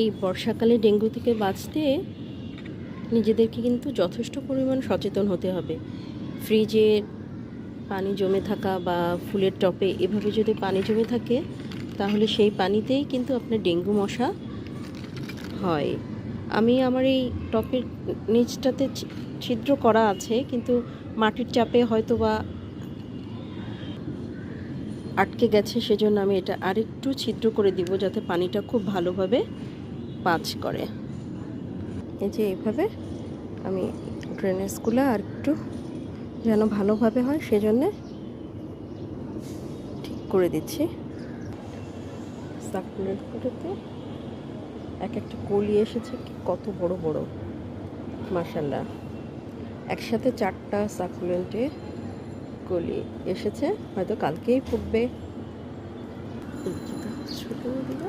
এই বর্ষাকালে ডেঙ্গু থেকে বাঁচতে নিজেদেরকে কিন্তু যথেষ্ট পরিমাণ সচেতন হতে হবে। ফ্রিজে পানি জমে থাকা বা ফুলের টবে এভাবে যদি পানি জমে থাকে তাহলে সেই পানিতেই কিন্তু আপনার ডেঙ্গু মশা হয়। আমি আমার এই টবের নিচটাতে ছিদ্র করা আছে, কিন্তু মাটির চাপে হয়তো বা আটকে গেছে, সেজন্য আমি এটা আরেকটু ছিদ্র করে দিব যাতে পানিটা খুব ভালোভাবে পাস করে। এই যে এইভাবে আমি ড্রেনেজগুলো আর একটু যেন ভালোভাবে হয় সেজন্যে ঠিক করে দিচ্ছি। সাকুলেন্টগুলোতে এক একটা কলি এসেছে, কত বড় বড়, মাশাআল্লাহ। একসাথে 4টা সাকুলেন্টে কলি এসেছে, হয়তো কালকেই ফুটবে। ছোটো দিল